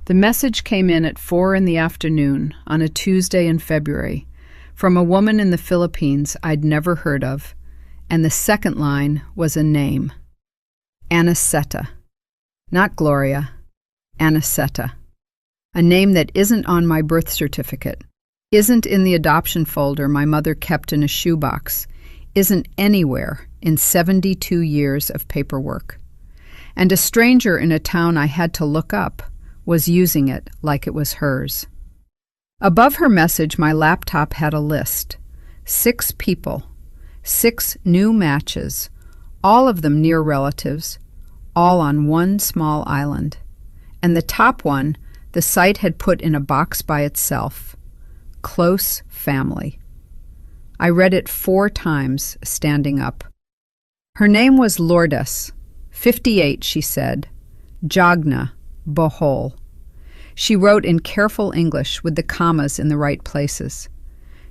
The message came in at 4 in the afternoon on a Tuesday in February from a woman in the Philippines I'd never heard of, and the second line was a name. Aniceta. Not Gloria. Aniceta. A name that isn't on my birth certificate, isn't in the adoption folder my mother kept in a shoebox, isn't anywhere in 72 years of paperwork. And a stranger in a town I had to look up was using it like it was hers. Above her message, my laptop had a list. 6 people, 6 new matches, all of them near relatives, all on one small island. And the top one, the site had put in a box by itself. Close family. I read it 4 times, standing up. Her name was Lourdes. 58, she said. Jagna, Bohol. She wrote in careful English with the commas in the right places.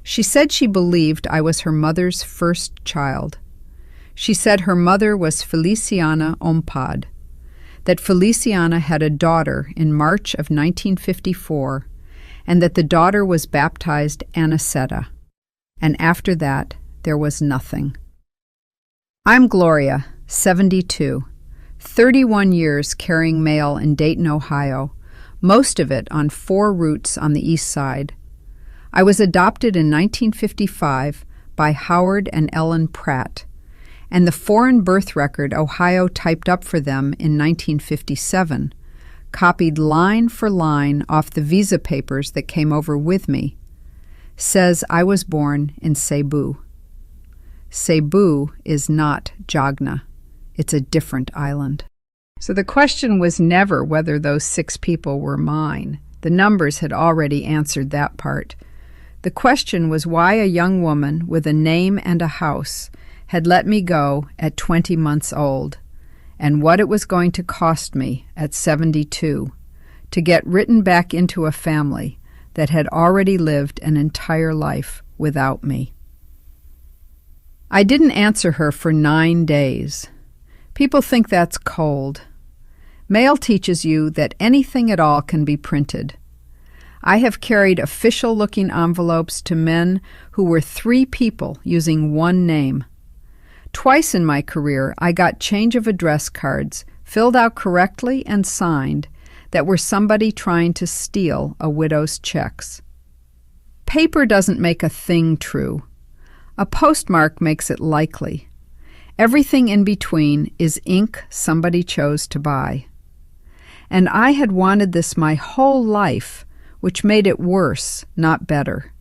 She said she believed I was her mother's first child. She said her mother was Feliciana Ompad, that Feliciana had a daughter in March of 1954, and that the daughter was baptized Aniceta. And after that, there was nothing. I'm Gloria, 72, 31 years carrying mail in Dayton, Ohio, most of it on 4 routes on the east side. I was adopted in 1955 by Howard and Ellen Pratt, and the foreign birth record Ohio typed up for them in 1957, copied line for line off the visa papers that came over with me, says I was born in Cebu. Cebu is not Jagna. It's a different island. So the question was never whether those 6 people were mine. The numbers had already answered that part. The question was why a young woman with a name and a house had let me go at 20 months old, and what it was going to cost me at 72 to get written back into a family that had already lived an entire life without me. I didn't answer her for 9 days. People think that's cold. Mail teaches you that anything at all can be printed. I have carried official-looking envelopes to men who were 3 people using one name. Twice in my career, I got change of address cards, filled out correctly and signed, that were somebody trying to steal a widow's checks. Paper doesn't make a thing true. A postmark makes it likely. Everything in between is ink somebody chose to buy. And I had wanted this my whole life, which made it worse, not better.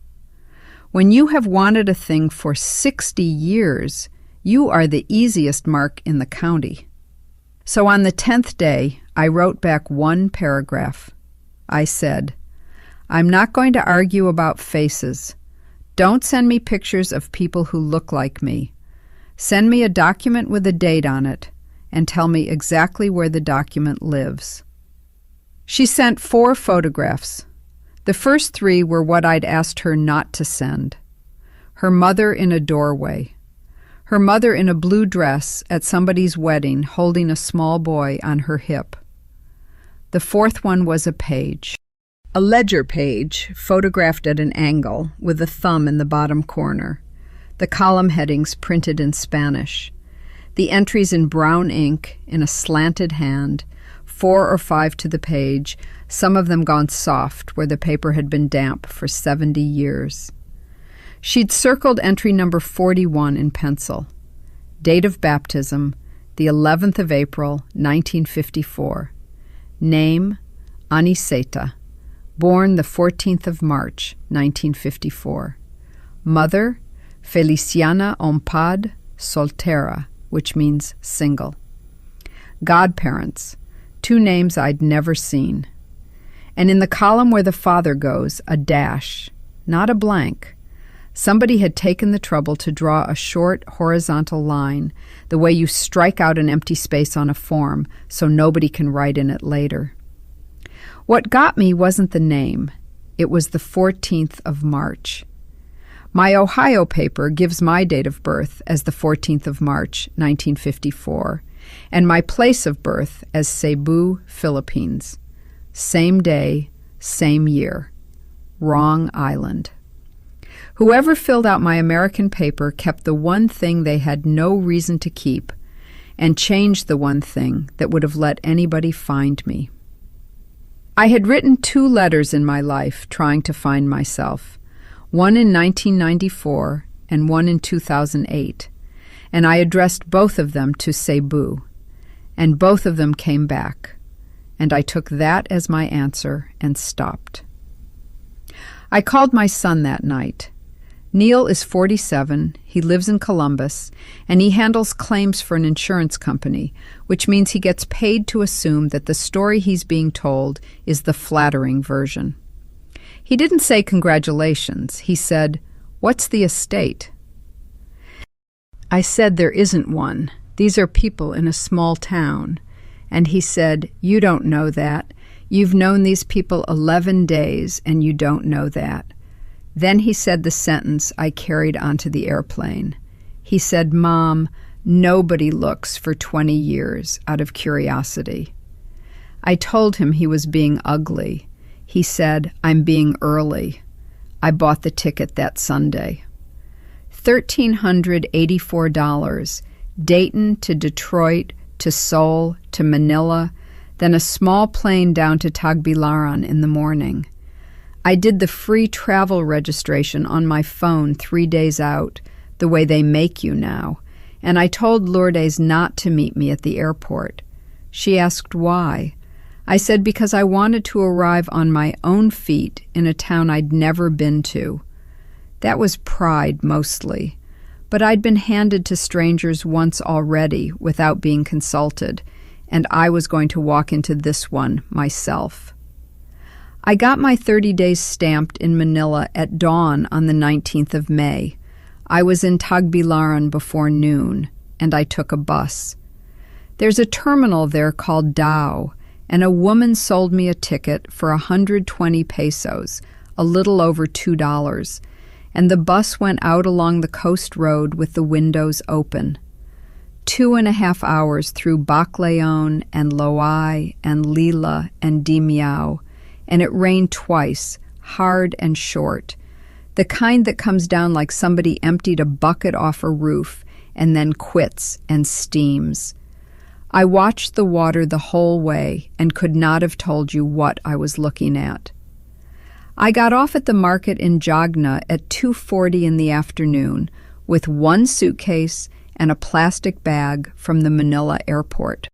When you have wanted a thing for 60 years, you are the easiest mark in the county. So on the 10th day, I wrote back 1 paragraph. I said, I'm not going to argue about faces. Don't send me pictures of people who look like me. Send me a document with a date on it, and tell me exactly where the document lives. She sent 4 photographs. The first 3 were what I'd asked her not to send. Her mother in a doorway. Her mother in a blue dress at somebody's wedding holding a small boy on her hip. The 4th one was a page. A ledger page, photographed at an angle, with a thumb in the bottom corner. The column headings printed in Spanish. The entries in brown ink, in a slanted hand, 4 or 5 to the page, some of them gone soft where the paper had been damp for 70 years. She'd circled entry number 41 in pencil. Date of baptism, the 11th of April, 1954. Name, Aniceta. Born the 14th of March, 1954. Mother, Feliciana Ompad, soltera, which means single. Godparents, 2 names I'd never seen. And in the column where the father goes, a dash, not a blank. Somebody had taken the trouble to draw a short horizontal line, the way you strike out an empty space on a form so nobody can write in it later. What got me wasn't the name. It was the 14th of March. My Ohio paper gives my date of birth as the 14th of March, 1954, and my place of birth as Cebu, Philippines. same day, same year. Wrong island. Whoever filled out my American paper kept the one thing they had no reason to keep and changed the one thing that would have let anybody find me. I had written 2 letters in my life trying to find myself, one in 1994 and one in 2008, and I addressed both of them to Cebu, and both of them came back, and I took that as my answer and stopped. I called my son that night. Neil is 47, he lives in Columbus, and he handles claims for an insurance company, which means he gets paid to assume that the story he's being told is the flattering version. He didn't say congratulations, he said, "What's the estate?" I said there isn't one. These are people in a small town. And he said, "You don't know that. You've known these people 11 days and you don't know that." Then he said the sentence I carried onto the airplane. He said, "Mom, nobody looks for 20 years out of curiosity." I told him he was being ugly. He said, "I'm being early." I bought the ticket that Sunday. $1,384, Dayton to Detroit to Seoul to Manila, then a small plane down to Tagbilaran in the morning. I did the free travel registration on my phone 3 days out, the way they make you now, and I told Lourdes not to meet me at the airport. She asked why. I said because I wanted to arrive on my own feet in a town I'd never been to. That was pride mostly, but I'd been handed to strangers once already without being consulted, and I was going to walk into this one myself. I got my 30 days stamped in Manila at dawn on the 19th of May. I was in Tagbilaran before noon, and I took a bus. There's a terminal there called Dao, and a woman sold me a ticket for 120 pesos, a little over $2, and the bus went out along the coast road with the windows open. 2.5 hours through Baclayon and Loai and Lila and Dimiao, and it rained twice, hard and short, the kind that comes down like somebody emptied a bucket off a roof and then quits and steams. I watched the water the whole way and could not have told you what I was looking at. I got off at the market in Jagna at 2:40 in the afternoon with 1 suitcase and a plastic bag from the Manila airport.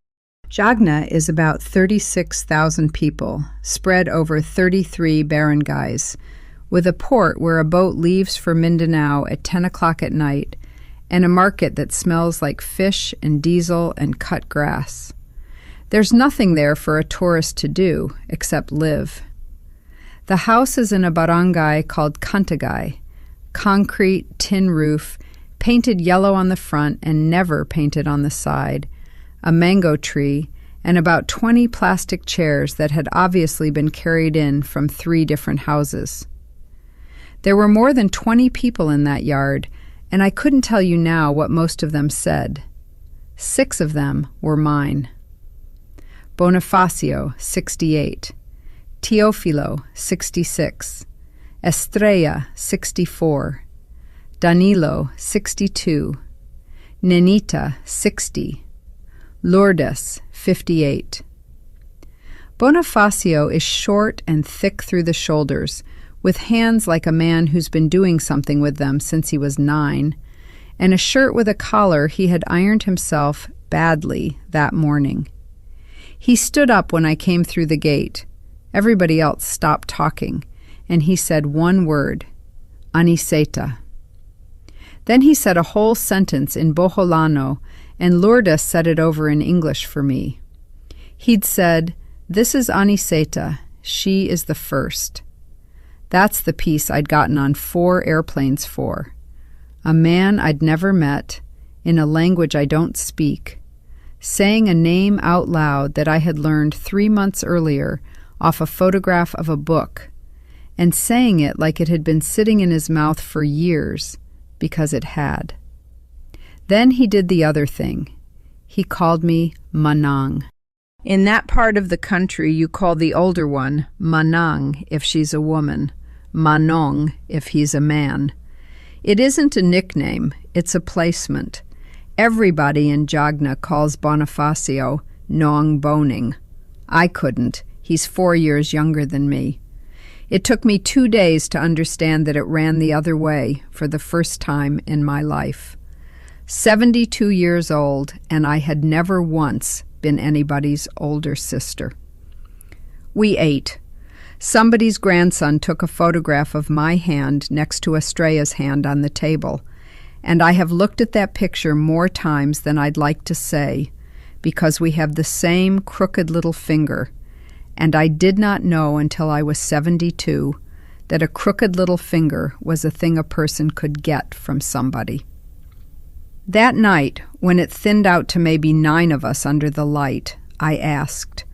Jagna is about 36,000 people, spread over 33 barangays, with a port where a boat leaves for Mindanao at 10 o'clock at night, and a market that smells like fish and diesel and cut grass. There's nothing there for a tourist to do except live. The house is in a barangay called Cantagay, concrete, tin roof, painted yellow on the front and never painted on the side, a mango tree, and about 20 plastic chairs that had obviously been carried in from 3 different houses. There were more than 20 people in that yard, and I couldn't tell you now what most of them said. 6 of them were mine. Bonifacio, 68. Teofilo, 66. Estrella, 64. Danilo, 62. Nenita, 60. Lourdes, 58. Bonifacio is short and thick through the shoulders, with hands like a man who's been doing something with them since he was 9, and a shirt with a collar he had ironed himself badly that morning. He stood up when I came through the gate. Everybody else stopped talking, and he said one word, Aniceta. Then he said a whole sentence in Boholano, and Lourdes said it over in English for me. He'd said, "This is Aniceta. She is the first." That's the piece I'd gotten on 4 airplanes for. A man I'd never met, in a language I don't speak, saying a name out loud that I had learned 3 months earlier off a photograph of a book, and saying it like it had been sitting in his mouth for years, because it had. Then he did the other thing. He called me Manang. In that part of the country, you call the older one Manang if she's a woman, Manong if he's a man. It isn't a nickname, it's a placement. Everybody in Jagna calls Bonifacio Nong Boning. I couldn't. He's 4 years younger than me. It took me 2 days to understand that it ran the other way for the first time in my life. 72 years old, and I had never once been anybody's older sister. We ate. Somebody's grandson took a photograph of my hand next to Estrella's hand on the table, and I have looked at that picture more times than I'd like to say, because we have the same crooked little finger, and I did not know until I was 72 that a crooked little finger was a thing a person could get from somebody. That night, when it thinned out to maybe 9 of us under the light, I asked.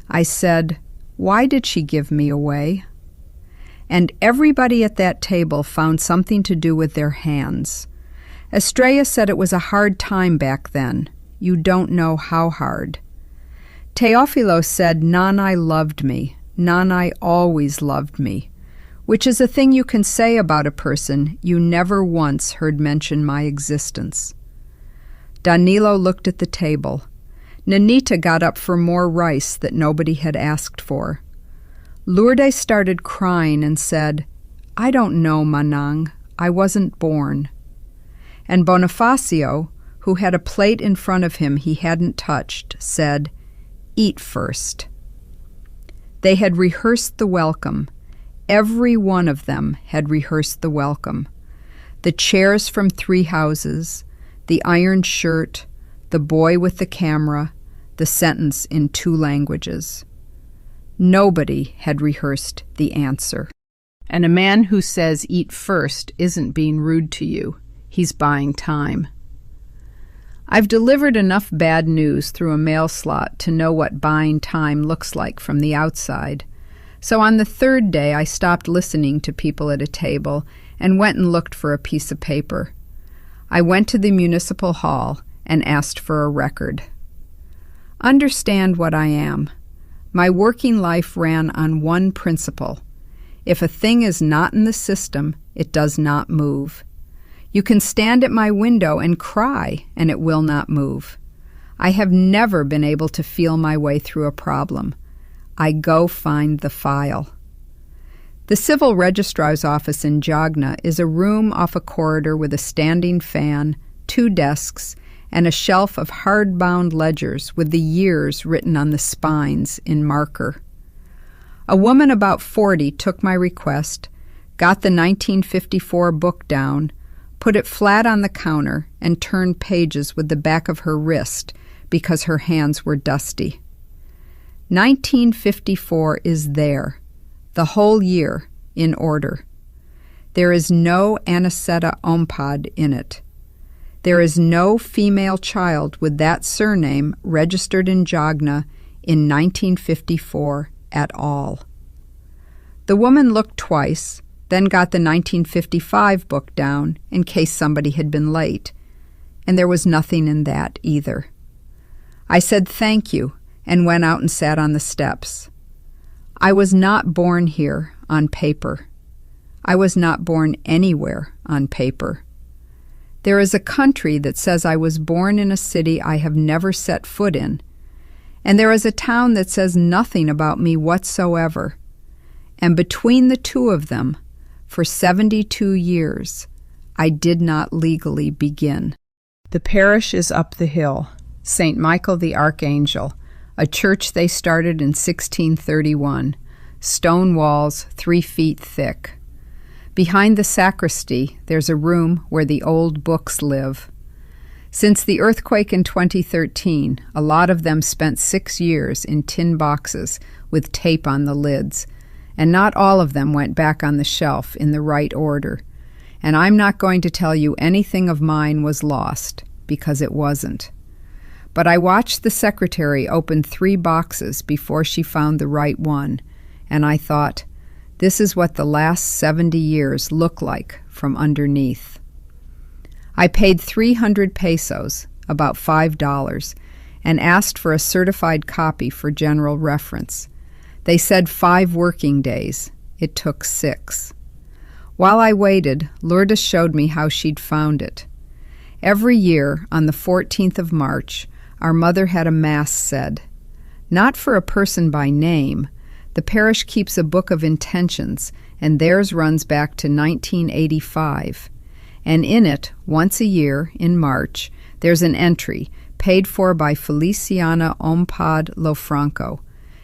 I said, "Why did she give me away?" And everybody at that table found something to do with their hands. Estrella said it was a hard time back then. You don't know how hard. Teofilo said Nanay loved me. Nanay always loved me, which is a thing you can say about a person you never once heard mention my existence. Danilo looked at the table. Nanita got up for more rice that nobody had asked for. Lourdes started crying and said, "I don't know, Manang. I wasn't born." And Bonifacio, who had a plate in front of him he hadn't touched, said, "Eat first." They had rehearsed the welcome. Every one of them had rehearsed the welcome. The chairs from 3 houses, the iron shirt, the boy with the camera, the sentence in 2 languages. Nobody had rehearsed the answer. And a man who says eat first isn't being rude to you. He's buying time. I've delivered enough bad news through a mail slot to know what buying time looks like from the outside. So on the 3rd day, I stopped listening to people at a table and went and looked for a piece of paper. I went to the municipal hall and asked for a record. Understand what I am. My working life ran on one principle. If a thing is not in the system, it does not move. You can stand at my window and cry, and it will not move. I have never been able to feel my way through a problem. I go find the file. The civil registrar's office in Jagna is a room off a corridor with a standing fan, 2 desks, and a shelf of hard-bound ledgers with the years written on the spines in marker. A woman about 40 took my request, got the 1954 book down, put it flat on the counter, and turned pages with the back of her wrist because her hands were dusty. 1954 is there, the whole year, in order. There is no Aniceta Ompad in it. There is no female child with that surname registered in Jagna in 1954 at all. The woman looked twice, then got the 1955 book down in case somebody had been late, and there was nothing in that either. I said thank you and went out and sat on the steps. I was not born here on paper. I was not born anywhere on paper. There is a country that says I was born in a city I have never set foot in, and there is a town that says nothing about me whatsoever. And between the 2 of them, for 72 years, I did not legally begin. The parish is up the hill, St. Michael the Archangel, a church they started in 1631, stone walls 3 feet thick. Behind the sacristy, there's a room where the old books live. Since the earthquake in 2013, a lot of them spent 6 years in tin boxes with tape on the lids, and not all of them went back on the shelf in the right order. And I'm not going to tell you anything of mine was lost, because it wasn't. But I watched the secretary open 3 boxes before she found the right one, and I thought, this is what the last 70 years look like from underneath. I paid 300 pesos, about $5, and asked for a certified copy for general reference. They said 5 working days. It took 6. While I waited, Lourdes showed me how she'd found it. Every year, on the 14th of March, our mother had a mass said. Not for a person by name. The parish keeps a book of intentions, and theirs runs back to 1985. And in it, once a year, in March, there's an entry, paid for by Feliciana Ompad Lofranco.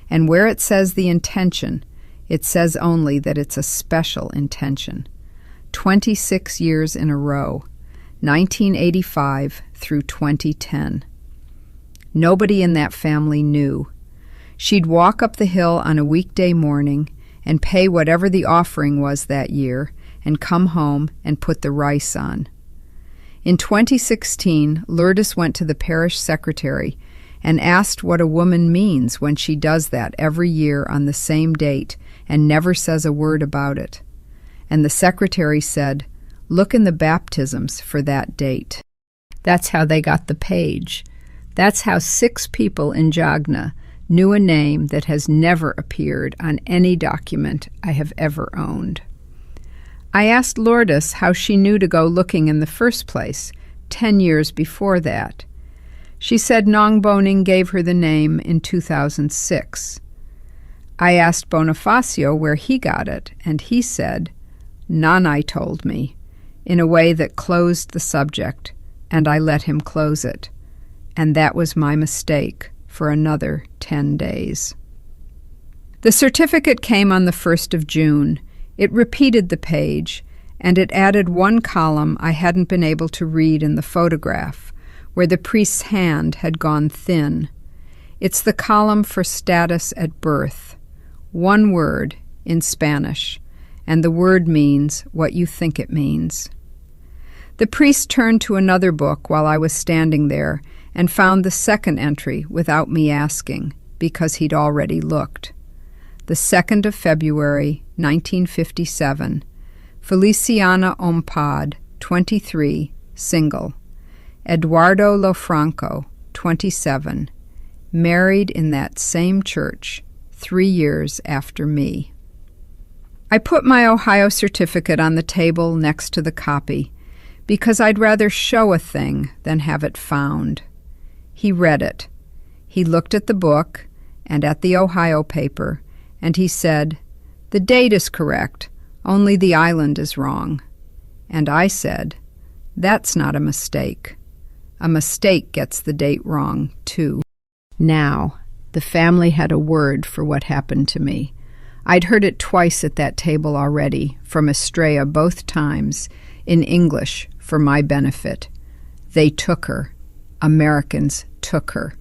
And where it says the intention, it says only that it's a special intention. 26 years in a row, 1985 through 2010. Nobody in that family knew. She'd walk up the hill on a weekday morning and pay whatever the offering was that year and come home and put the rice on. In 2016, Lourdes went to the parish secretary and asked what a woman means when she does that every year on the same date and never says a word about it. And the secretary said, "Look in the baptisms for that date." That's how they got the page. That's how 6 people in Jagna knew a name that has never appeared on any document I have ever owned. I asked Lourdes how she knew to go looking in the first place, 10 years before that. She said Nong Boning gave her the name in 2006. I asked Bonifacio where he got it, and he said, "Nanay told me," in a way that closed the subject, and I let him close it. And that was my mistake for another 10 days. The certificate came on the 1st of June. It repeated the page, and it added 1 column I hadn't been able to read in the photograph, where the priest's hand had gone thin. It's the column for status at birth. 1 word in Spanish, and the word means what you think it means. The priest turned to another book while I was standing there and found the second entry without me asking, because he'd already looked. The 2nd of February, 1957, Feliciana Ompad, 23, single. Eduardo Lofranco, 27, married in that same church 3 years after me. I put my Ohio certificate on the table next to the copy because I'd rather show a thing than have it found. He read it. He looked at the book and at the Ohio paper, and he said, "The date is correct, only the island is wrong." And I said, "That's not a mistake. A mistake gets the date wrong, too." Now, the family had a word for what happened to me. I'd heard it twice at that table already, from Estrella both times, in English, for my benefit. They took her. Americans took her.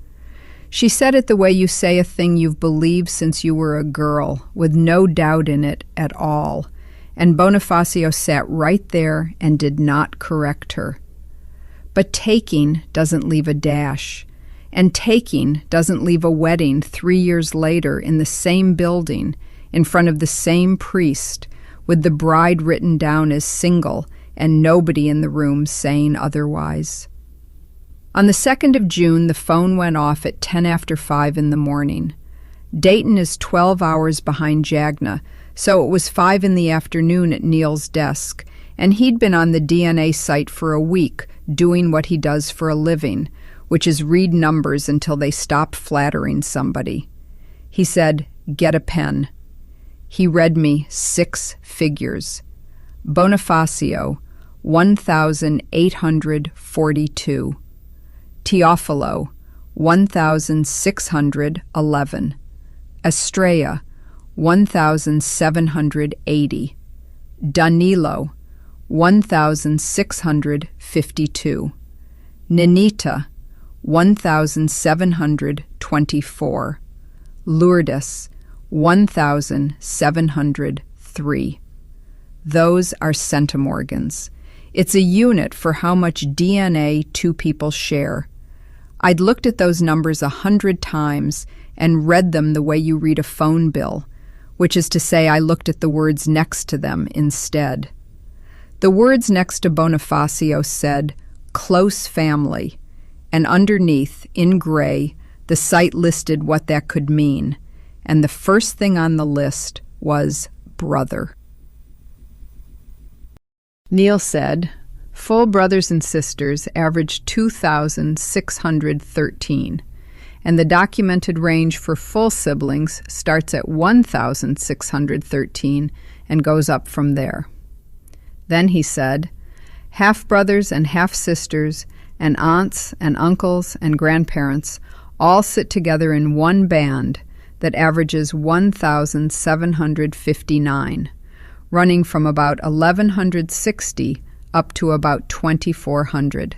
She said it the way you say a thing you've believed since you were a girl, with no doubt in it at all, and Bonifacio sat right there and did not correct her. But taking doesn't leave a dash, and taking doesn't leave a wedding 3 years later in the same building, in front of the same priest, with the bride written down as single and nobody in the room saying otherwise. On the 2nd of June, the phone went off at 10 after 5 in the morning. Dayton is 12 hours behind Jagna, so it was 5 in the afternoon at Neil's desk, and he'd been on the DNA site for a week doing what he does for a living, which is read numbers until they stop flattering somebody. He said, "Get a pen." He read me 6 figures. Bonifacio, 1,842. Teofilo, 1,611. Estrella, 1,780. Danilo, 1,652. Ninita, 1,724. Lourdes, 1,703. Those are centimorgans. It's a unit for how much DNA 2 people share. I'd looked at those numbers 100 times and read them the way you read a phone bill, which is to say I looked at the words next to them instead. The words next to Bonifacio said, "close family," and underneath, in gray, the site listed what that could mean, and the first thing on the list was brother. Neil said, full brothers and sisters averaged 2,613, and the documented range for full siblings starts at 1,613 and goes up from there. Then he said, half-brothers and half-sisters and aunts and uncles and grandparents all sit together in one band that averages 1,759, running from about 1,160 up to about 2,400.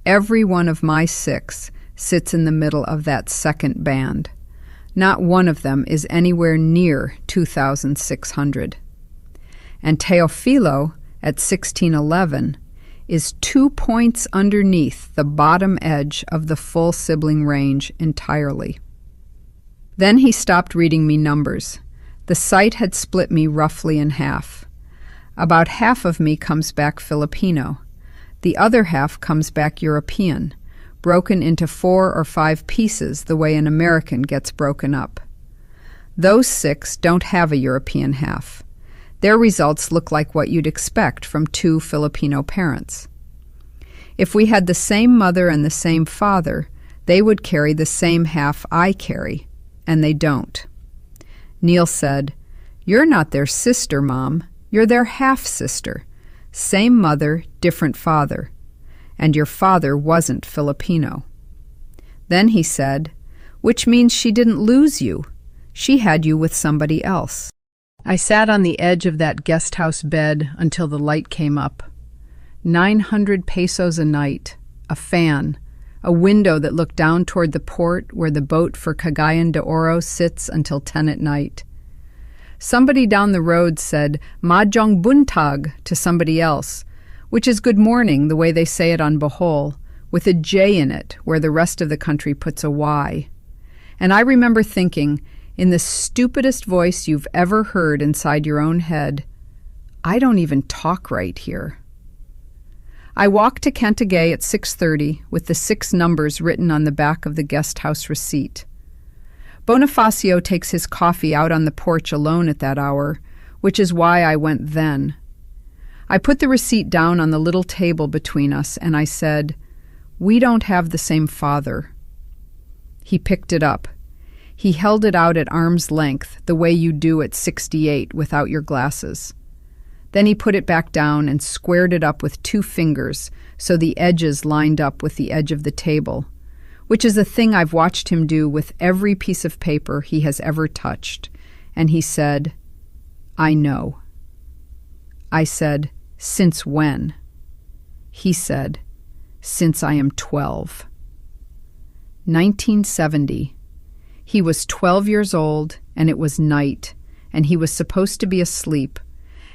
Every one of my 6 sits in the middle of that second band. Not one of them is anywhere near 2,600. And Teofilo, at 1611, is 2 points underneath the bottom edge of the full sibling range entirely. Then he stopped reading me numbers. The site had split me roughly in half. About half of me comes back Filipino. The other half comes back European, broken into 4 or 5 pieces the way an American gets broken up. Those 6 don't have a European half. Their results look like what you'd expect from 2 Filipino parents. If we had the same mother and the same father, they would carry the same half I carry, and they don't. Neil said, "You're not their sister, Mom. You're their half-sister. Same mother, different father. And your father wasn't Filipino." Then he said, "Which means she didn't lose you. She had you with somebody else." I sat on the edge of that guest house bed until the light came up. 900 pesos a night, a fan, a window that looked down toward the port where the boat for Cagayan de Oro sits until 10 at night. Somebody down the road said "Mahjong buntag" to somebody else, which is good morning the way they say it on Bohol, with a J in it where the rest of the country puts a Y. And I remember thinking, in the stupidest voice you've ever heard inside your own head, I don't even talk right here. I walked to Cantigay at 6:30 with the 6 numbers written on the back of the guest house receipt. Bonifacio takes his coffee out on the porch alone at that hour, which is why I went then. I put the receipt down on the little table between us, and I said, "We don't have the same father." He picked it up. He held it out at arm's length, the way you do at 68 without your glasses. Then he put it back down and squared it up with 2 fingers so the edges lined up with the edge of the table, which is a thing I've watched him do with every piece of paper he has ever touched. And he said, "I know." I said, "Since when?" He said, "Since I am 12. 1970. He was 12 years old, and it was night, and he was supposed to be asleep,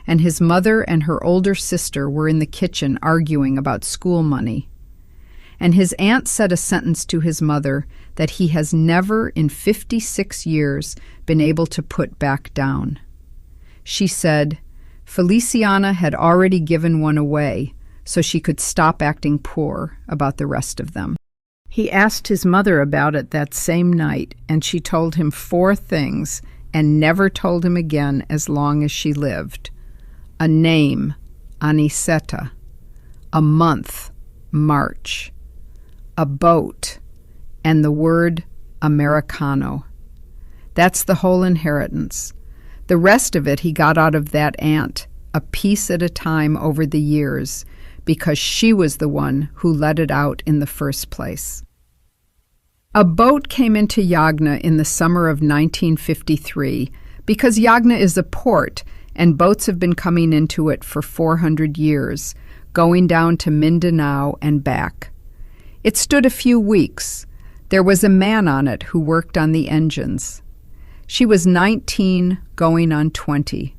and his mother and her older sister were in the kitchen arguing about school money. And his aunt said a sentence to his mother that he has never in 56 years been able to put back down. She said Feliciana had already given one away, so she could stop acting poor about the rest of them. He asked his mother about it that same night, and she told him 4 things and never told him again as long as she lived. A name, Aniceta. A month, March. A boat, and the word Americano. That's the whole inheritance. The rest of it he got out of that aunt, a piece at a time over the years, because she was the one who let it out in the first place. A boat came into Jagna in the summer of 1953 because Jagna is a port and boats have been coming into it for 400 years, going down to Mindanao and back. It stood a few weeks. There was a man on it who worked on the engines. She was 19, going on 20.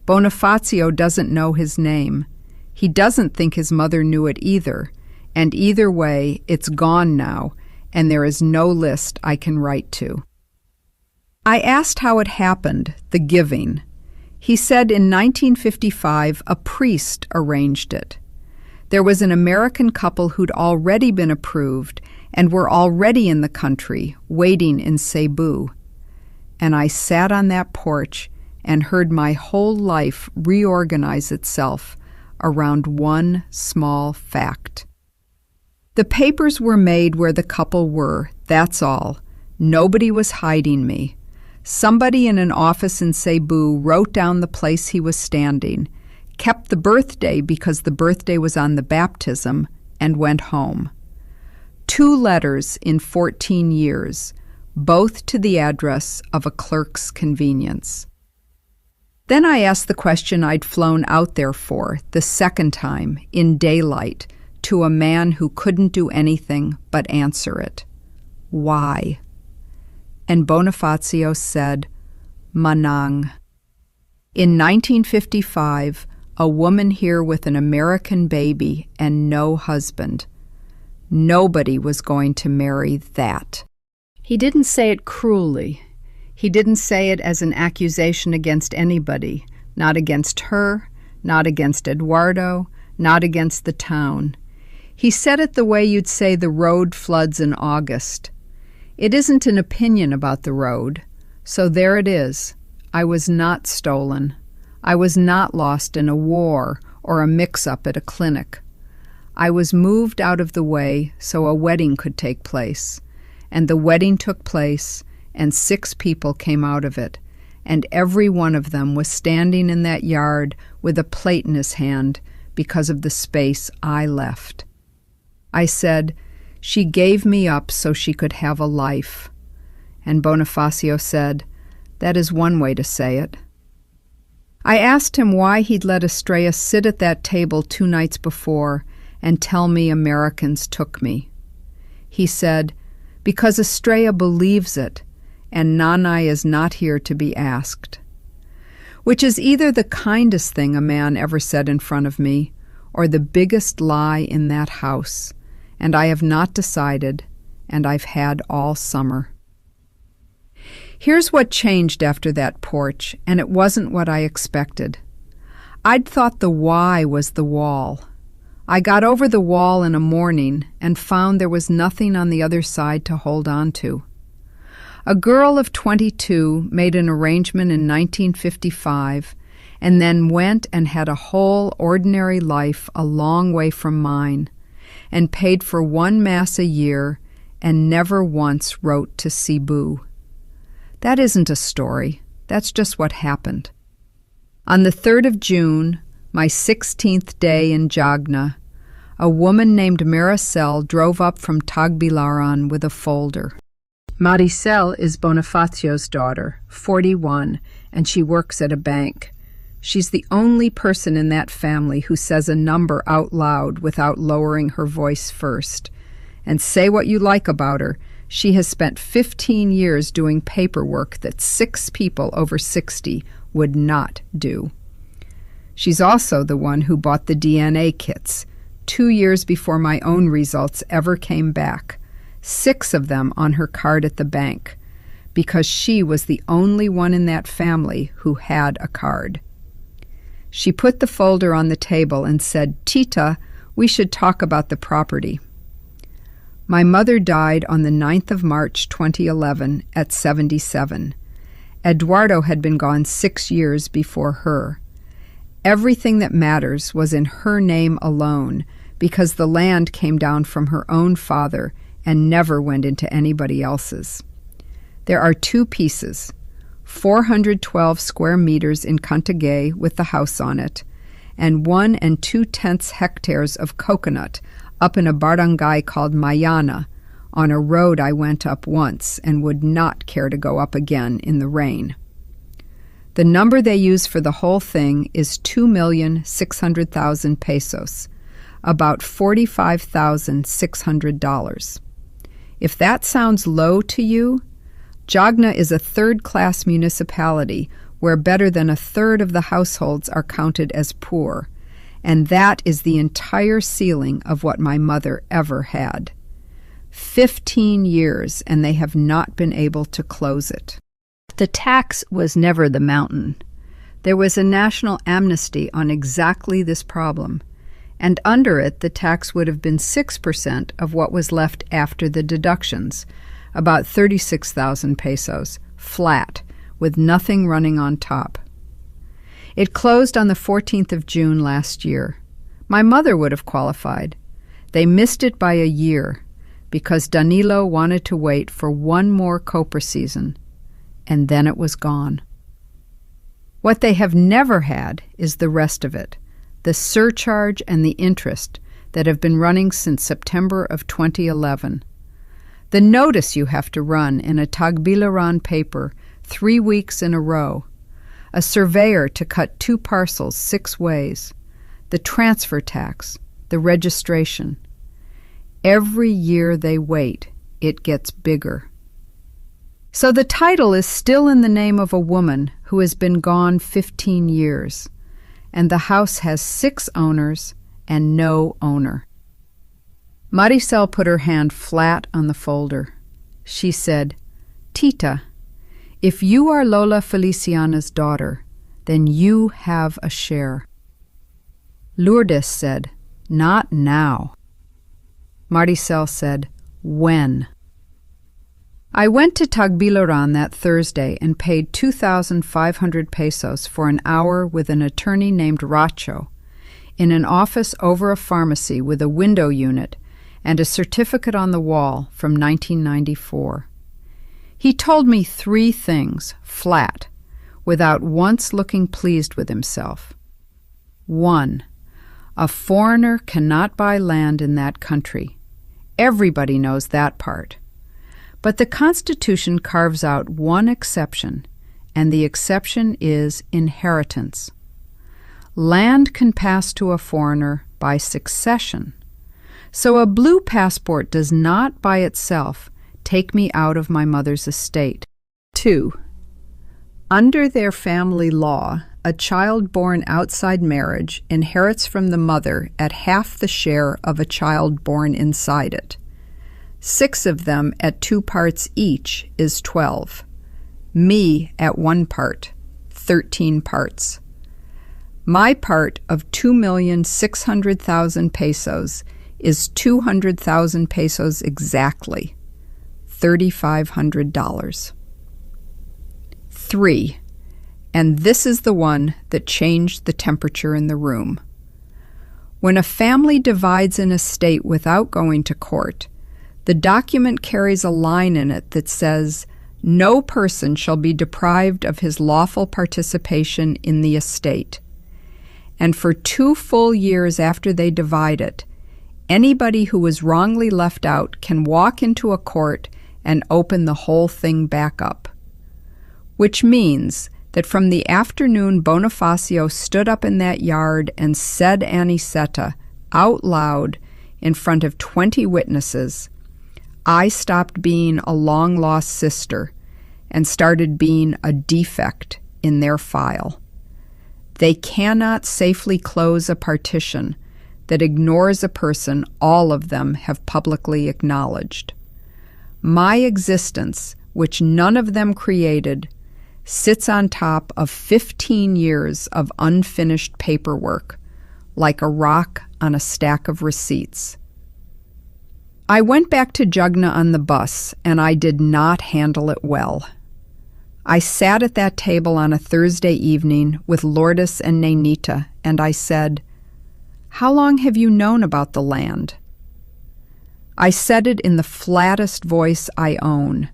Bonifacio doesn't know his name. He doesn't think his mother knew it either, and either way, it's gone now, and there is no list I can write to. I asked how it happened, the giving. He said in 1955 a priest arranged it. There was an American couple who'd already been approved and were already in the country, waiting in Cebu. And I sat on that porch and heard my whole life reorganize itself around one small fact. The papers were made where the couple were, that's all. Nobody was hiding me. Somebody in an office in Cebu wrote down the place he was standing, kept the birthday because the birthday was on the baptism, and went home. 2 letters in 14 years, both to the address of a clerk's convenience. Then I asked the question I'd flown out there for, the second time, in daylight, to a man who couldn't do anything but answer it. Why? And Bonifacio said, Manang. In 1955, a woman here with an American baby and no husband. Nobody was going to marry that. He didn't say it cruelly. He didn't say it as an accusation against anybody, not against her, not against Eduardo, not against the town. He said it the way you'd say the road floods in August. It isn't an opinion about the road, so there it is. I was not stolen. I was not lost in a war or a mix-up at a clinic. I was moved out of the way so a wedding could take place, and the wedding took place, and 6 people came out of it, and every one of them was standing in that yard with a plate in his hand because of the space I left. I said, she gave me up so she could have a life. And Bonifacio said, that is one way to say it. I asked him why he'd let Estrella sit at that table 2 nights before and tell me Americans took me. He said, because Estrella believes it, and Nanay is not here to be asked. Which is either the kindest thing a man ever said in front of me, or the biggest lie in that house, and I have not decided, and I've had all summer. Here's what changed after that porch, and it wasn't what I expected. I'd thought the why was the wall. I got over the wall in a morning and found there was nothing on the other side to hold on to. A girl of 22 made an arrangement in 1955 and then went and had a whole ordinary life a long way from mine and paid for 1 mass a year and never once wrote to Cebu. That isn't a story. That's just what happened. On the 3rd of June, my 16th day in Jagna, a woman named Maricel drove up from Tagbilaran with a folder. Maricel is Bonifacio's daughter, 41, and she works at a bank. She's the only person in that family who says a number out loud without lowering her voice first. And say what you like about her, she has spent 15 years doing paperwork that 6 people over 60 would not do. She's also the one who bought the DNA kits, 2 years before my own results ever came back, 6 of them on her card at the bank, because she was the only one in that family who had a card. She put the folder on the table and said, Tita, we should talk about the property. My mother died on the 9th of March 2011 at 77. Eduardo had been gone 6 years before her. Everything that matters was in her name alone because the land came down from her own father and never went into anybody else's. There are 2 pieces, 412 square meters in Cantagay with the house on it, and 1 2/10 hectares of coconut up in a barangay called Mayana, on a road I went up once and would not care to go up again in the rain. The number they use for the whole thing is 2,600,000 pesos, about $45,600. If that sounds low to you, Jagna is a third-class municipality where better than 1/3 of the households are counted as poor, and that is the entire ceiling of what my mother ever had. 15 years, and they have not been able to close it. The tax was never the mountain. There was a national amnesty on exactly this problem, and under it the tax would have been 6% of what was left after the deductions, about 36,000 pesos, flat, with nothing running on top. It closed on the 14th of June last year. My mother would have qualified. They missed it by a year because Danilo wanted to wait for one more copra season, and then it was gone. What they have never had is the rest of it, the surcharge and the interest that have been running since September of 2011. The notice you have to run in a Tagbilaran paper 3 weeks in a row, a surveyor to cut 2 parcels 6 ways, the transfer tax, the registration. Every year they wait, it gets bigger. So the title is still in the name of a woman who has been gone 15 years, and the house has 6 owners and no owner. Maricel put her hand flat on the folder. She said, "Tita, if you are Lola Feliciana's daughter, then you have a share." Lourdes said, "Not now." Maricel said, "When?" I went to Tagbilaran that Thursday and paid 2,500 pesos for an hour with an attorney named Racho in an office over a pharmacy with a window unit and a certificate on the wall from 1994. He told me 3 things, flat, without once looking pleased with himself. 1. A foreigner cannot buy land in that country. Everybody knows that part. But the Constitution carves out one exception, and the exception is inheritance. Land can pass to a foreigner by succession. So a blue passport does not by itself take me out of my mother's estate. 2. Under their family law, a child born outside marriage inherits from the mother at half the share of a child born inside it. 6 of them at 2 parts each is 12. Me at 1 part, 13 parts. My part of 2,600,000 pesos is 200,000 pesos exactly, $3,500. 3. And this is the one that changed the temperature in the room. When a family divides an estate without going to court, the document carries a line in it that says, "No person shall be deprived of his lawful participation in the estate." And for 2 full years after they divide it, anybody who was wrongly left out can walk into a court and open the whole thing back up. Which means that from the afternoon Bonifacio stood up in that yard and said Aniceta out loud in front of 20 witnesses, I stopped being a long-lost sister and started being a defect in their file. They cannot safely close a partition that ignores a person all of them have publicly acknowledged. My existence, which none of them created, sits on top of 15 years of unfinished paperwork, like a rock on a stack of receipts. I went back to Jagna on the bus, and I did not handle it well. I sat at that table on a Thursday evening with Lourdes and Nenita, and I said, "How long have you known about the land?" I said it in the flattest voice I own,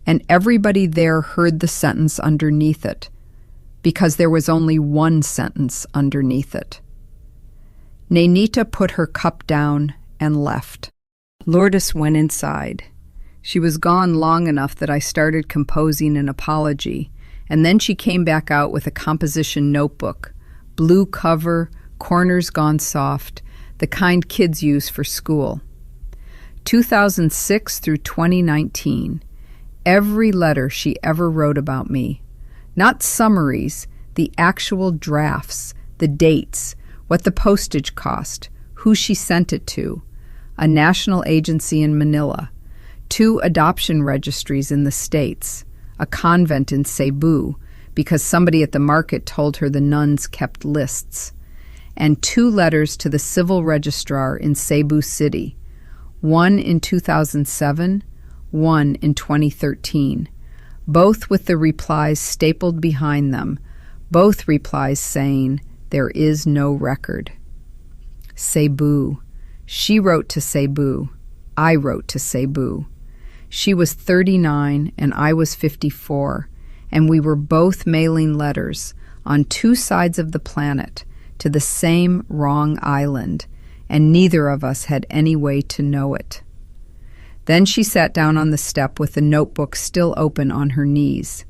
and everybody there heard the sentence underneath it, because there was only one sentence underneath it. Nenita put her cup down and left. Lourdes went inside. She was gone long enough that I started composing an apology, and then she came back out with a composition notebook, blue cover, corners gone soft, the kind kids use for school. 2006 through 2019, every letter she ever wrote about me. Not summaries, the actual drafts, the dates, what the postage cost, who she sent it to, a national agency in Manila, 2 adoption registries in the States, a convent in Cebu, because somebody at the market told her the nuns kept lists, and 2 letters to the civil registrar in Cebu City, one in 2007, one in 2013, both with the replies stapled behind them, both replies saying, "There is no record." Cebu. She wrote to Cebu. I wrote to Cebu. She was 39 and I was 54, and we were both mailing letters on 2 sides of the planet to the same wrong island, and neither of us had any way to know it. Then she sat down on the step with the notebook still open on her knees.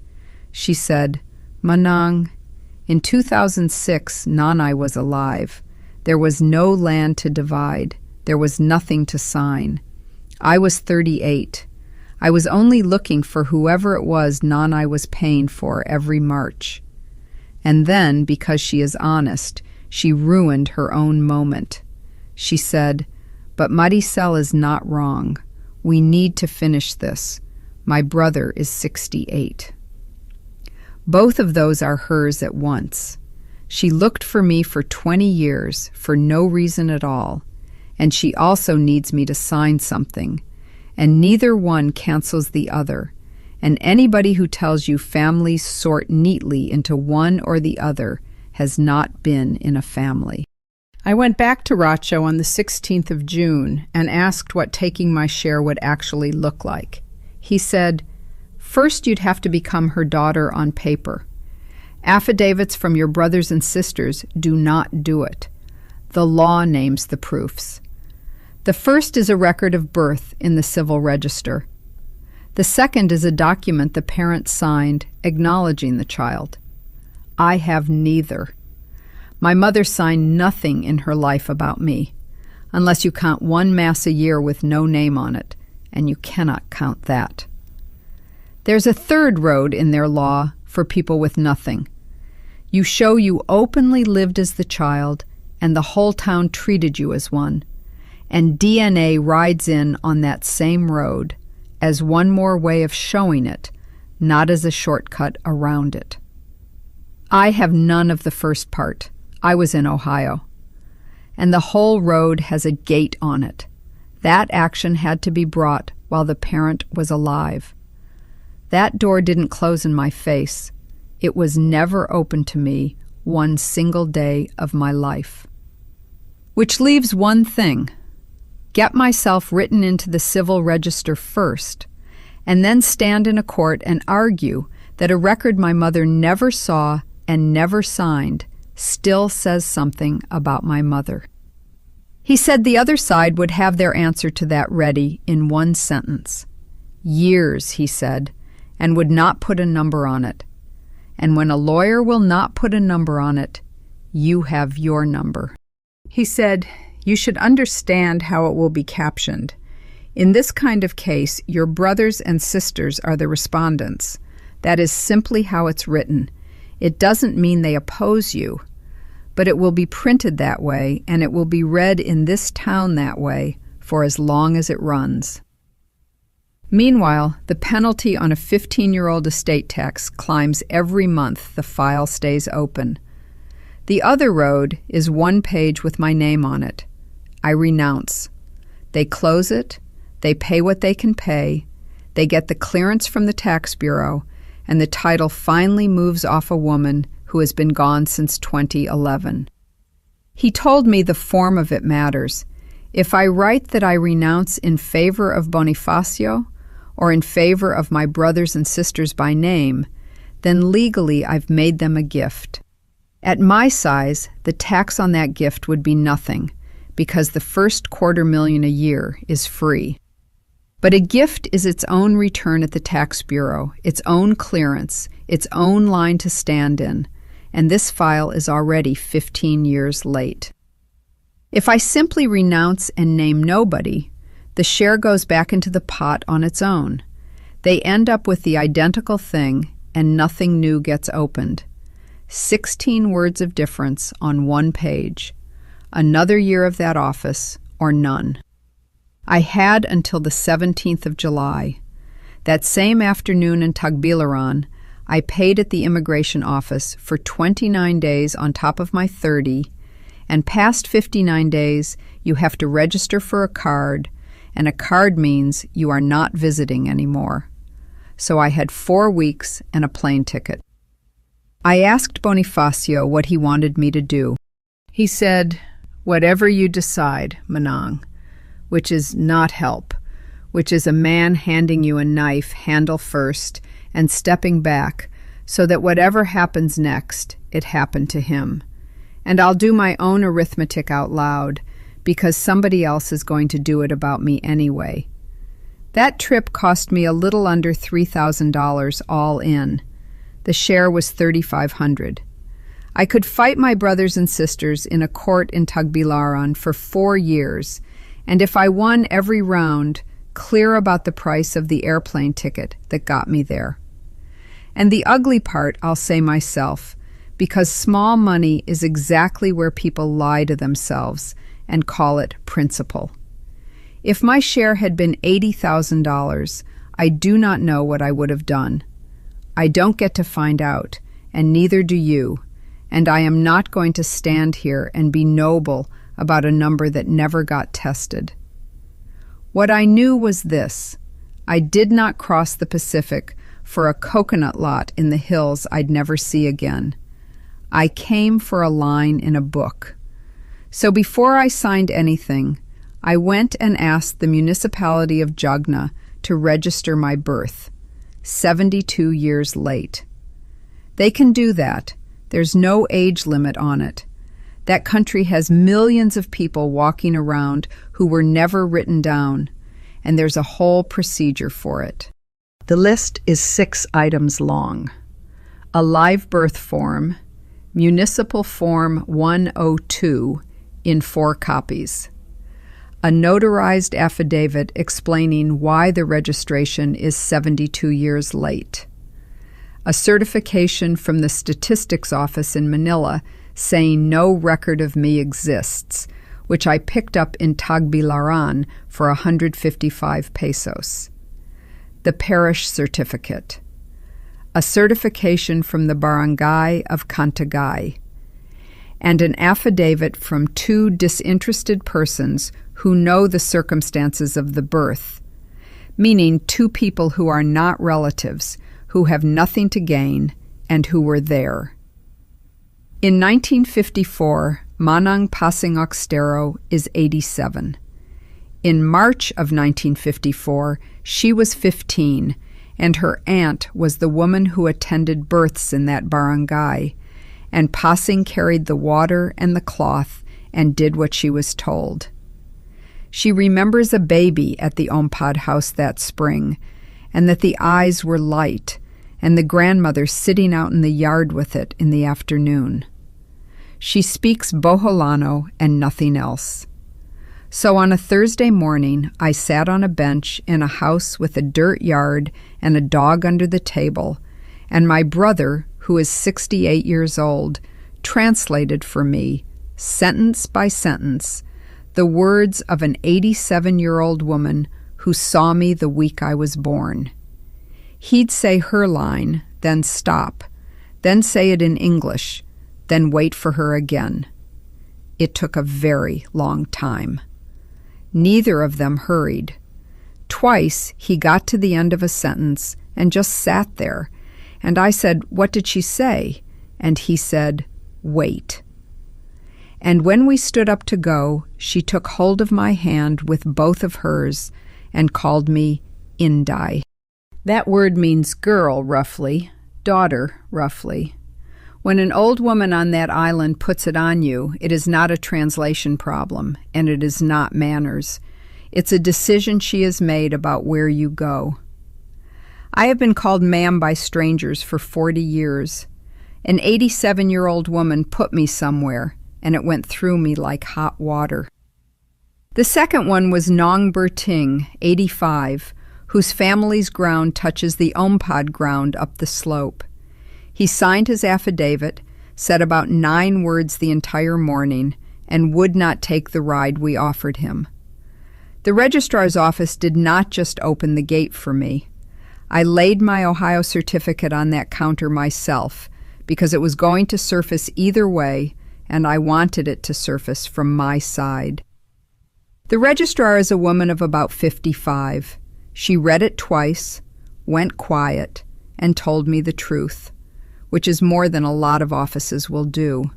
She said, "Manang, in 2006, Nanay was alive. There was no land to divide. There was nothing to sign. I was 38. I was only looking for whoever it was Nanay was paying for every March." And then, because she is honest, she ruined her own moment. She said, "But Maricel is not wrong. We need to finish this. My brother is 68. Both of those are hers at once. She looked for me for 20 years for no reason at all, and she also needs me to sign something, and neither one cancels the other, and anybody who tells you families sort neatly into one or the other has not been in a family." I went back to Racho on the 16th of June and asked what taking my share would actually look like. He said, "First you'd have to become her daughter on paper. Affidavits from your brothers and sisters do not do it. The law names the proofs. The first is a record of birth in the civil register. The second is a document the parent signed acknowledging the child. I have neither. My mother signed nothing in her life about me, unless you count 1 Mass a year with no name on it, and you cannot count that. There's a third road in their law for people with nothing. You show you openly lived as the child, and the whole town treated you as one, and DNA rides in on that same road as one more way of showing it, not as a shortcut around it. I have none of the first part. I was in Ohio. And the whole road has a gate on it. That action had to be brought while the parent was alive. That door didn't close in my face. It was never open to me one single day of my life. Which leaves one thing. Get myself written into the civil register first, and then stand in a court and argue that a record my mother never saw and never signed still says something about my mother. He said the other side would have their answer to that ready in one sentence. Years, he said, and would not put a number on it. And when a lawyer will not put a number on it, you have your number. He said, you should understand how it will be captioned. In this kind of case, your brothers and sisters are the respondents. That is simply how it's written. It doesn't mean they oppose you, but it will be printed that way, and it will be read in this town that way for as long as it runs. Meanwhile, the penalty on a 15-year-old estate tax climbs every month the file stays open. The other road is 1 page with my name on it. I renounce. They close it, they pay what they can pay, they get the clearance from the tax bureau, and the title finally moves off a woman who has been gone since 2011. He told me the form of it matters. If I write that I renounce in favor of Bonifacio or in favor of my brothers and sisters by name, then legally I've made them a gift. At my size, the tax on that gift would be nothing, because the first $250,000 a year is free. But a gift is its own return at the tax bureau, its own clearance, its own line to stand in, and this file is already 15 years late. If I simply renounce and name nobody, the share goes back into the pot on its own. They end up with the identical thing, and nothing new gets opened. 16 words of difference on 1 page. Another year of that office, or none. I had until the 17th of July. That same afternoon in Tagbilaran, I paid at the immigration office for 29 days on top of my 30, And past 59 days, you have to register for a card, and a card means you are not visiting anymore. So I had 4 weeks and a plane ticket. I asked Bonifacio what he wanted me to do. He said, "Whatever you decide, Manang," which is not help, which is a man handing you a knife handle first and stepping back so that whatever happens next, it happened to him. And I'll do my own arithmetic out loud because somebody else is going to do it about me anyway. That trip cost me a little under $3,000 all in. The share was $3,500. I could fight my brothers and sisters in a court in Tagbilaran for 4 years, and if I won every round, clear about the price of the airplane ticket that got me there. And the ugly part, I'll say myself, because small money is exactly where people lie to themselves and call it principle. If my share had been $80,000, I do not know what I would have done. I don't get to find out, and neither do you, and I am not going to stand here and be noble about a number that never got tested. What I knew was this: I did not cross the Pacific for a coconut lot in the hills I'd never see again. I came for a line in a book. So before I signed anything, I went and asked the municipality of Jagna to register my birth, 72 years late. They can do that. There's no age limit on it. That country has millions of people walking around who were never written down, and there's a whole procedure for it. The list is 6 items long. A live birth form, Municipal Form 102 in 4 copies. A notarized affidavit explaining why the registration is 72 years late. A certification from the statistics office in Manila saying no record of me exists, which I picked up in Tagbilaran for 155 pesos. The parish certificate. A certification from the barangay of Cantagay, and an affidavit from 2 disinterested persons who know the circumstances of the birth, meaning 2 people who are not relatives, who have nothing to gain, and who were there. In 1954, Manang Pasing Oxtero is 87. In March of 1954, she was 15, and her aunt was the woman who attended births in that barangay, and Pasing carried the water and the cloth and did what she was told. She remembers a baby at the Ompad house that spring, and that the eyes were light, and the grandmother sitting out in the yard with it in the afternoon. She speaks Boholano and nothing else. So on a Thursday morning, I sat on a bench in a house with a dirt yard and a dog under the table, and my brother, who is 68 years old, translated for me, sentence by sentence, the words of an 87-year-old woman who saw me the week I was born. He'd say her line, then stop, then say it in English, then wait for her again. It took a very long time. Neither of them hurried. Twice he got to the end of a sentence and just sat there, and I said, "What did she say?" And he said, "Wait." And when we stood up to go, she took hold of my hand with both of hers and called me Inday. That word means girl, roughly, daughter, roughly. When an old woman on that island puts it on you, it is not a translation problem, and it is not manners. It's a decision she has made about where you go. I have been called ma'am by strangers for 40 years. An 87-year-old woman put me somewhere, and it went through me like hot water. The second one was Nong Berting, 85, whose family's ground touches the Ompad ground up the slope. He signed his affidavit, said about 9 words the entire morning, and would not take the ride we offered him. The registrar's office did not just open the gate for me. I laid my Ohio certificate on that counter myself, because it was going to surface either way, and I wanted it to surface from my side. The registrar is a woman of about 55. She read it twice, went quiet, and told me the truth, which is more than a lot of offices will do.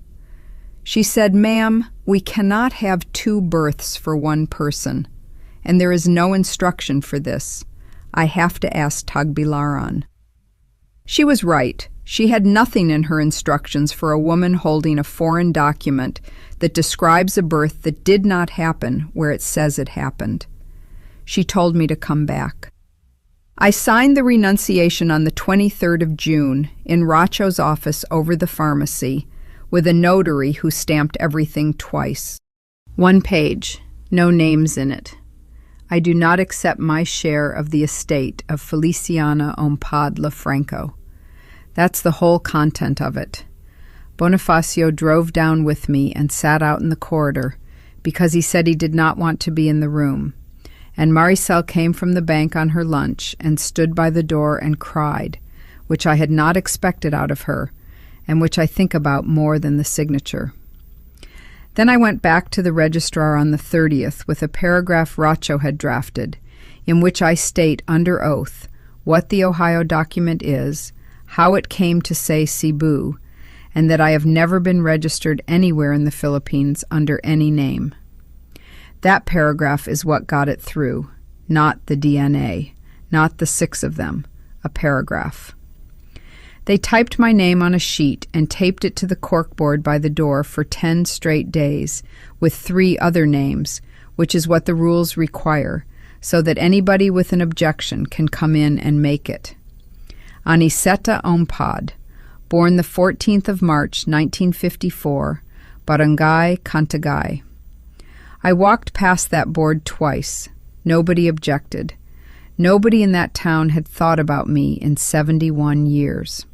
She said, "Ma'am, we cannot have 2 births for one person, and there is no instruction for this. I have to ask Tagbilaran." She was right. She had nothing in her instructions for a woman holding a foreign document that describes a birth that did not happen where it says it happened. She told me to come back. I signed the renunciation on the 23rd of June in Racho's office over the pharmacy with a notary who stamped everything twice. 1 page, no names in it. I do not accept my share of the estate of Feliciana Ompadla Franco. That's the whole content of it. Bonifacio drove down with me and sat out in the corridor because he said he did not want to be in the room. And Maricel came from the bank on her lunch and stood by the door and cried, which I had not expected out of her, and which I think about more than the signature. Then I went back to the registrar on the 30th with a paragraph Racho had drafted, in which I state under oath what the Ohio document is, how it came to say Cebu, and that I have never been registered anywhere in the Philippines under any name. That paragraph is what got it through, not the DNA, not the 6 of them, a paragraph. They typed my name on a sheet and taped it to the corkboard by the door for 10 straight days, with 3 other names, which is what the rules require, so that anybody with an objection can come in and make it. Aniceta Ompad, born the 14th of March, 1954, Barangay Cantagay. I walked past that board twice. Nobody objected. Nobody in that town had thought about me in 71 years.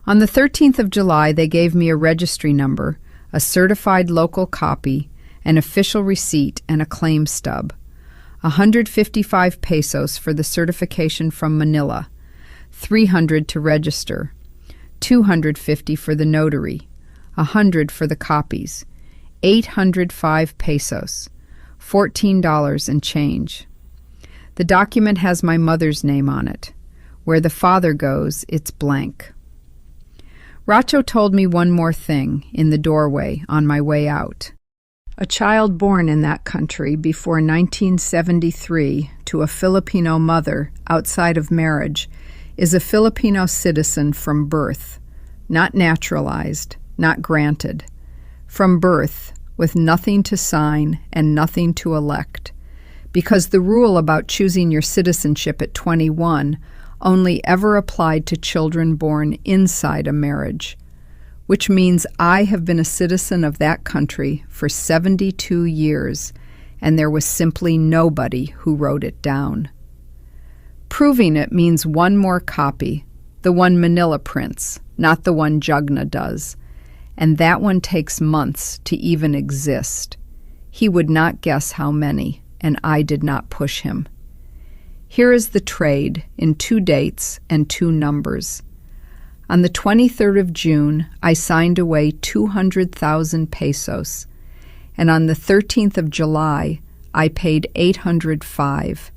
On the 13th of July, they gave me a registry number, a certified local copy, an official receipt, and a claim stub. 155 pesos for the certification from Manila, 300 to register, 250 for the notary, 100 for the copies, 805 pesos, $14 and change. The document has my mother's name on it. Where the father goes, it's blank. Racho told me one more thing in the doorway on my way out. A child born in that country before 1973 to a Filipino mother outside of marriage is a Filipino citizen from birth, not naturalized, not granted. From birth, with nothing to sign and nothing to elect, because the rule about choosing your citizenship at 21 only ever applied to children born inside a marriage, which means I have been a citizen of that country for 72 years, and there was simply nobody who wrote it down. Proving it means one more copy, the one Manila prints, not the one Jagna does, and that one takes months to even exist. He would not guess how many, and I did not push him. Here is the trade in 2 dates and 2 numbers. On the 23rd of June, I signed away 200,000 pesos, and on the 13th of July, I paid 805.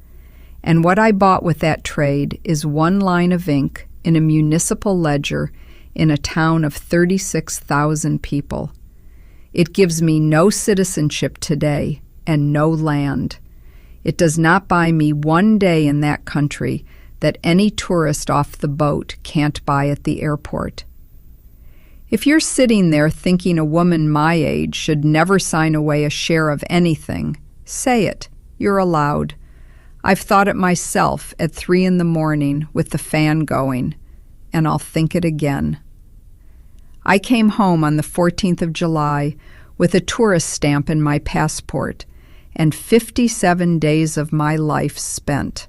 And what I bought with that trade is 1 line of ink in a municipal ledger in a town of 36,000 people. It gives me no citizenship today and no land. It does not buy me 1 day in that country that any tourist off the boat can't buy at the airport. If you're sitting there thinking a woman my age should never sign away a share of anything, say it. You're allowed. I've thought it myself at 3 a.m. with the fan going, and I'll think it again. I came home on the 14th of July with a tourist stamp in my passport and 57 days of my life spent.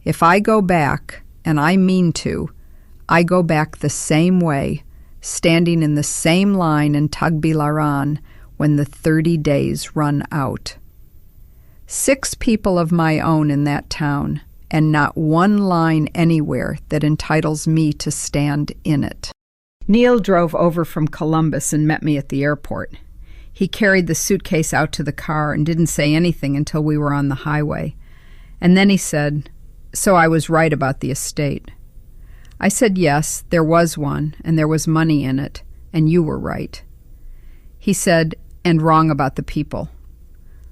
If I go back, and I mean to, I go back the same way, standing in the same line in Tagbilaran when the 30 days run out. 6 people of my own in that town, and not 1 line anywhere that entitles me to stand in it. Neil drove over from Columbus and met me at the airport. He carried the suitcase out to the car and didn't say anything until we were on the highway. And then he said, "So I was right about the estate." I said yes, there was one, and there was money in it, and you were right. He said, "And wrong about the people."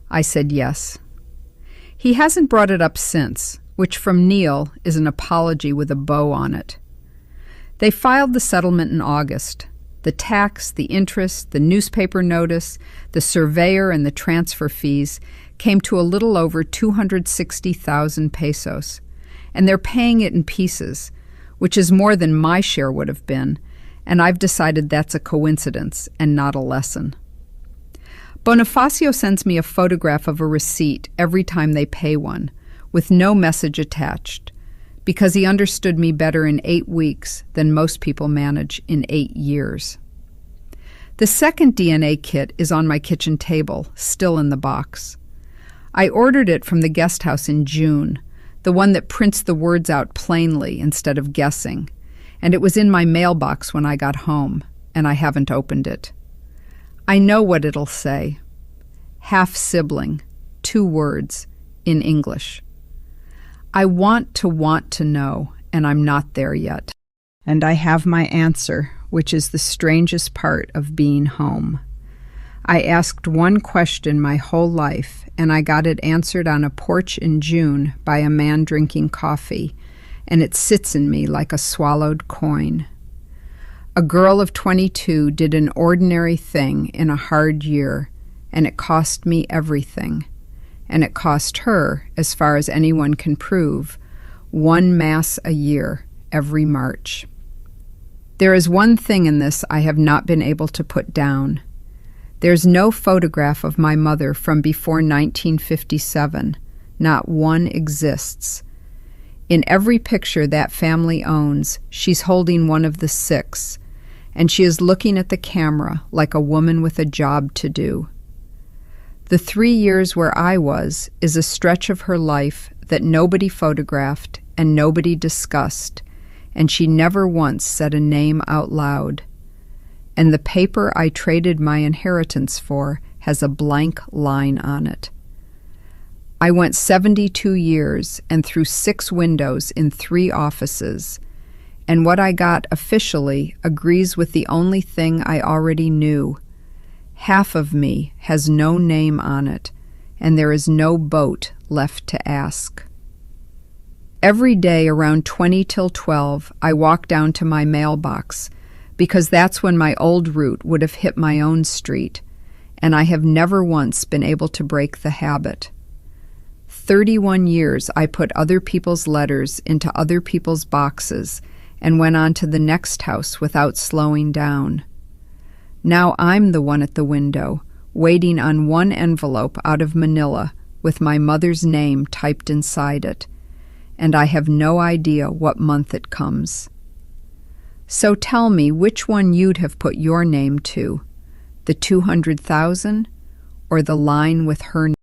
I said yes. He hasn't brought it up since, which from Neil is an apology with a bow on it. They filed the settlement in August. The tax, the interest, the newspaper notice, the surveyor, and the transfer fees came to a little over 260,000 pesos, and they're paying it in pieces, which is more than my share would have been, and I've decided that's a coincidence and not a lesson. Bonifacio sends me a photograph of a receipt every time they pay one, with no message attached, because he understood me better in 8 weeks than most people manage in 8 years. The second DNA kit is on my kitchen table, still in the box. I ordered it from the guest house in June, the one that prints the words out plainly instead of guessing, and it was in my mailbox when I got home, and I haven't opened it. I know what it'll say. Half-sibling, 2 words, in English. I want to know, and I'm not there yet. And I have my answer, which is the strangest part of being home. I asked one question my whole life, and I got it answered on a porch in June by a man drinking coffee, and it sits in me like a swallowed coin. A girl of 22 did an ordinary thing in a hard year, and it cost me everything. And it cost her, as far as anyone can prove, 1 Mass a year, every March. There is one thing in this I have not been able to put down. There's no photograph of my mother from before 1957. Not one exists. In every picture that family owns, she's holding one of the 6, and she is looking at the camera like a woman with a job to do. The 3 years where I was is a stretch of her life that nobody photographed and nobody discussed, and she never once said a name out loud. And the paper I traded my inheritance for has a blank line on it. I went 72 years and through 6 windows in 3 offices, and what I got officially agrees with the only thing I already knew. Half of me has no name on it, and there is no boat left to ask. Every day around 20 till 12, I walk down to my mailbox, because that's when my old route would have hit my own street, and I have never once been able to break the habit. 31 years I put other people's letters into other people's boxes and went on to the next house without slowing down. Now I'm the one at the window, waiting on one envelope out of Manila with my mother's name typed inside it, and I have no idea what month it comes. So tell me which one you'd have put your name to, the 200,000 or the line with her name.